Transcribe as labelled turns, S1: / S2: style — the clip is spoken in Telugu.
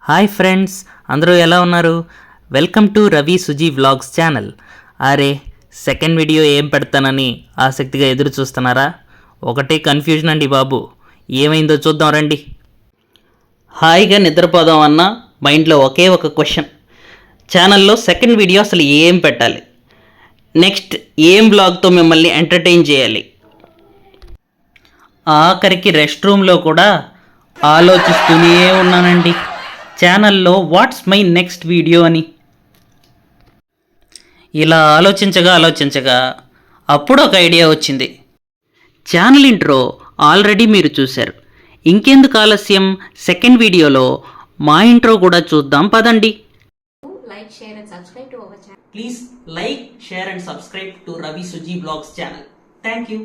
S1: హాయ్ ఫ్రెండ్స్, అందరూ ఎలా ఉన్నారు? Welcome to Ravi Suji vlogs channel. అరే, సెకండ్ వీడియో ఏం పెడతానని ఆసక్తిగా ఎదురు చూస్తున్నారా? ఒకటే కన్ఫ్యూజన్ అండి బాబు. ఏమైందో చూద్దాం రండి. హాయిగా నిద్రపోదాం అన్న మైండ్లో ఒకే ఒక క్వశ్చన్. ఛానల్లో సెకండ్ వీడియో అసలు ఏం పెట్టాలి? నెక్స్ట్ ఏం బ్లాగ్తో మిమ్మల్ని ఎంటర్టైన్ చేయాలి? ఆఖరికి రెస్ట్ రూమ్లో కూడా ఆలోచిస్తూనే ఉన్నానండి ఛానల్లో వాట్స్ మై నెక్స్ట్ వీడియో అని. ఇలా ఆలోచించగా అప్పుడు ఒక ఐడియా వచ్చింది. ఛానల్ ఇంట్రో ఆల్రెడీ మీరు చూశారు. ఇంకెందుకు ఆలస్యం, సెకండ్ వీడియోలో మా ఇంట్రో కూడా చూద్దాం పదండి. Please like, share and subscribe to Ravi Suji blogs channel. Thank you.